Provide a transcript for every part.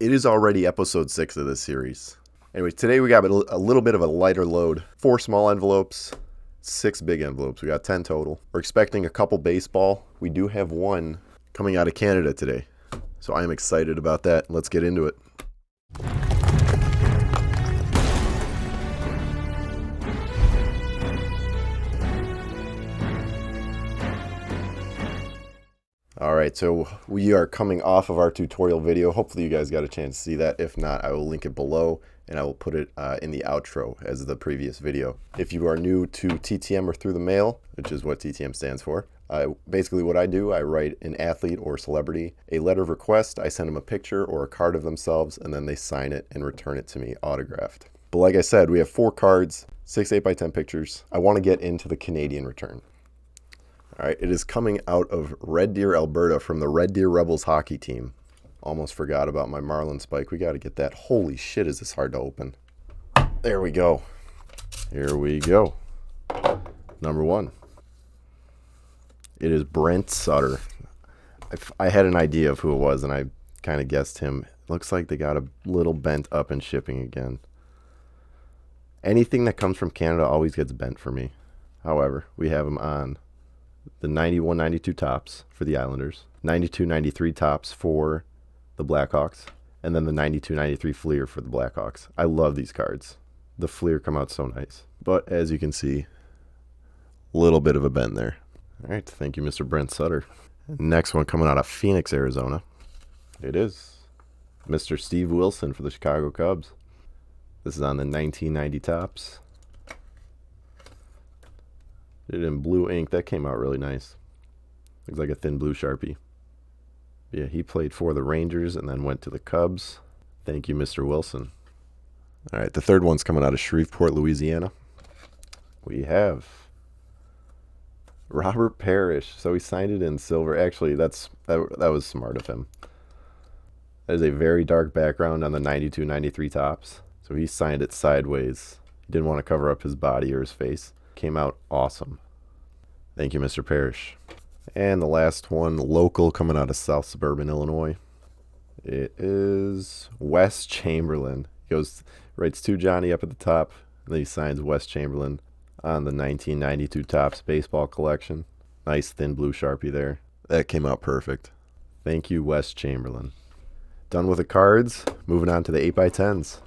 It is already episode 6 of this series. Anyway, today we got a little bit of a lighter load. 4 small envelopes, 6 big envelopes. We got 10 total. We're expecting a couple baseball. We do have one coming out of Canada today. So I am excited about that. Let's get into it. Alright, so we are coming off of our tutorial video. Hopefully you guys got a chance to see that. If not, I will link it below and I will put it in the outro as the previous video. If you are new to TTM or through the mail, which is what TTM stands for, basically what I do, I write an athlete or celebrity a letter of request. I send them a picture or a card of themselves and then they sign it and return it to me autographed. But like I said, we have 4 cards, 6 8x10 pictures. I want to get into the Canadian return. All right, it is coming out of Red Deer, Alberta from the Red Deer Rebels hockey team. Almost forgot about my Marlin spike. We got to get that. Holy shit, is this hard to open. There we go. Here we go. Number 1. It is Brent Sutter. I had an idea of who it was, and I kind of guessed him. Looks like they got a little bent up in shipping again. Anything that comes from Canada always gets bent for me. However, we have him on the 91-92 tops for the Islanders, 92-93 tops for the Blackhawks, and then the 92-93 Fleer for the Blackhawks. I love these cards. The Fleer come out so nice. But as you can see, a little bit of a bend there. All right, thank you, Mr. Brent Sutter. Next one coming out of Phoenix, Arizona. It is Mr. Steve Wilson for the Chicago Cubs. This is on the 1990 tops. Did it in blue ink. That came out really nice. Looks like a thin blue Sharpie. Yeah, he played for the Rangers and then went to the Cubs. Thank you, Mr. Wilson. All right, the third one's coming out of Shreveport, Louisiana. We have Robert Parish. So he signed it in silver. Actually, that was smart of him. That is a very dark background on the 92-93 tops. So he signed it sideways. He didn't want to cover up his body or his face. Came out awesome. Thank you, Mr. Parish. And the last one, local, coming out of South Suburban, Illinois. It is Wes Chamberlain. He writes to Johnny up at the top, and then he signs Wes Chamberlain on the 1992 Topps baseball collection. Nice thin blue Sharpie there. That came out perfect. Thank you, Wes Chamberlain. Done with the cards. Moving on to the 8x10s.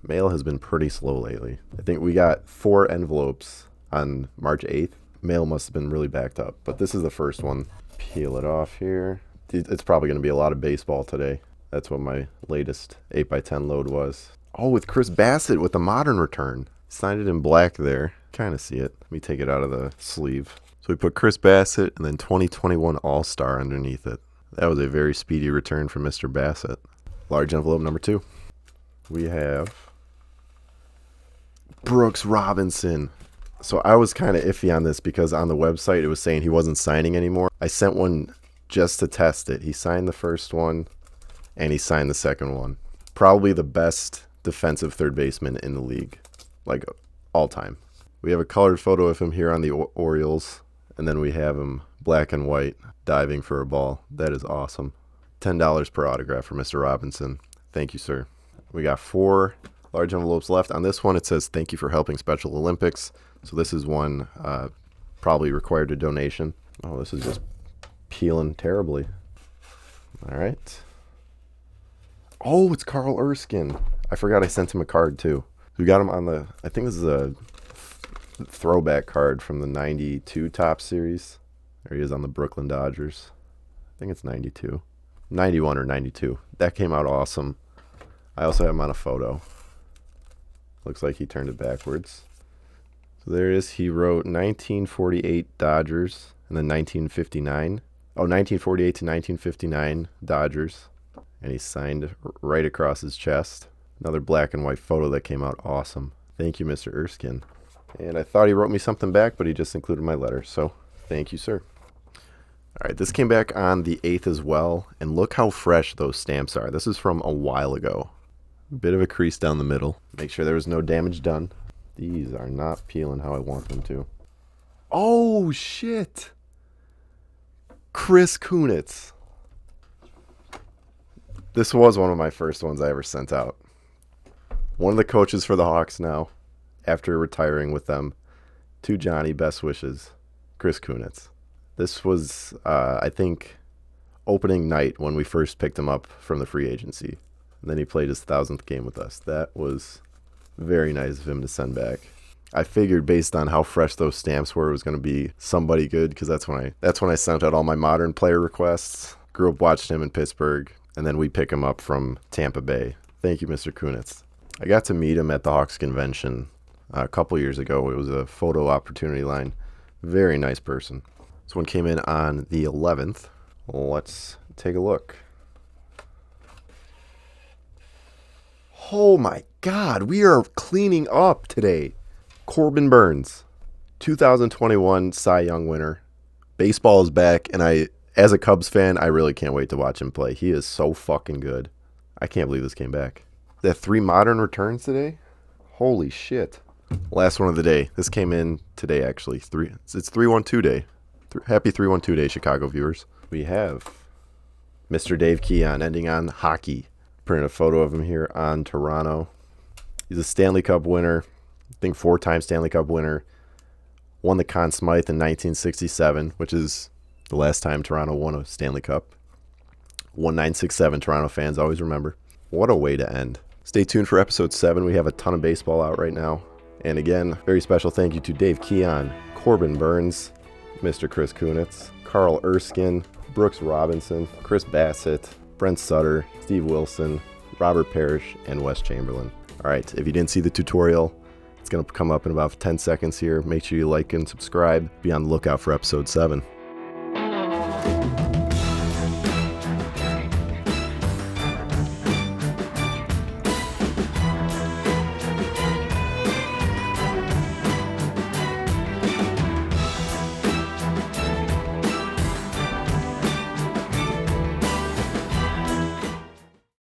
Mail has been pretty slow lately. I think we got 4 envelopes on March 8th. Mail must have been really backed up, but this is the first one. Peel it off here. It's probably going to be a lot of baseball today. That's what my latest 8x10 load was. Oh, with Chris Bassett with the modern return. Signed it in black there. Kind of see it. Let me take it out of the sleeve. So we put Chris Bassett and then 2021 All-Star underneath it. That was a very speedy return from Mr. Bassett. Large envelope number 2. We have Brooks Robinson. So I was kind of iffy on this because on the website it was saying he wasn't signing anymore. I sent one just to test it. He signed the first one and he signed the second one. Probably the best defensive third baseman in the league, like all time. We have a colored photo of him here on the Orioles, and then we have him black and white diving for a ball. That is awesome. $10 per autograph for Mr. Robinson. Thank you, sir. We got 4 large envelopes left. On this one, it says, thank you for helping Special Olympics. So this is one probably required a donation. Oh, this is just peeling terribly. All right. Oh, it's Carl Erskine. I forgot I sent him a card too. We got him on the, I think this is a throwback card from the 92 Topps series. There he is on the Brooklyn Dodgers. I think it's 92. 91 or 92. That came out awesome. I also have him on a photo. Looks like he turned it backwards. So there it is. He wrote 1948 Dodgers and then 1959. Oh, 1948 to 1959 Dodgers. And he signed right across his chest. Another black and white photo that came out awesome. Thank you, Mr. Erskine. And I thought he wrote me something back, but he just included my letter. So thank you, sir. All right, this came back on the 8th as well. And look how fresh those stamps are. This is from a while ago. Bit of a crease down the middle. Make sure there was no damage done. These are not peeling how I want them to. Oh, shit. Chris Kunitz. This was one of my first ones I ever sent out. One of the coaches for the Hawks now, after retiring with them. To Johnny, best wishes, Chris Kunitz. This was, I think, opening night when we first picked him up from the free agency. And then he played his 1,000th game with us. That was very nice of him to send back. I figured based on how fresh those stamps were, it was going to be somebody good, because that's when I sent out all my modern player requests. Grew up watching him in Pittsburgh, and then we pick him up from Tampa Bay. Thank you, Mr. Kunitz. I got to meet him at the Hawks convention a couple years ago. It was a photo opportunity line. Very nice person. This one came in on the 11th. Let's take a look. Oh my God, we are cleaning up today. Corbin Burns, 2021 Cy Young winner. Baseball is back, and as a Cubs fan, I really can't wait to watch him play. He is so fucking good. I can't believe this came back. They have 3 modern returns today? Holy shit. Last one of the day. This came in today, actually. It's 312 day. Happy 312 day, Chicago viewers. We have Mr. Dave Keon, ending on hockey. Printed a photo of him here on Toronto. He's a Stanley Cup winner. I think 4-time Stanley Cup winner. Won the Conn Smythe in 1967, which is the last time Toronto won a Stanley Cup. 1967, Toronto fans always remember. What a way to end. Stay tuned for episode 7. We have a ton of baseball out right now. And again, very special thank you to Dave Keon, Corbin Burns, Mr. Chris Kunitz, Carl Erskine, Brooks Robinson, Chris Bassett, Brent Sutter, Steve Wilson, Robert Parish, and Wes Chamberlain. All right, if you didn't see the tutorial, it's going to come up in about 10 seconds here. Make sure you like and subscribe. Be on the lookout for episode 7.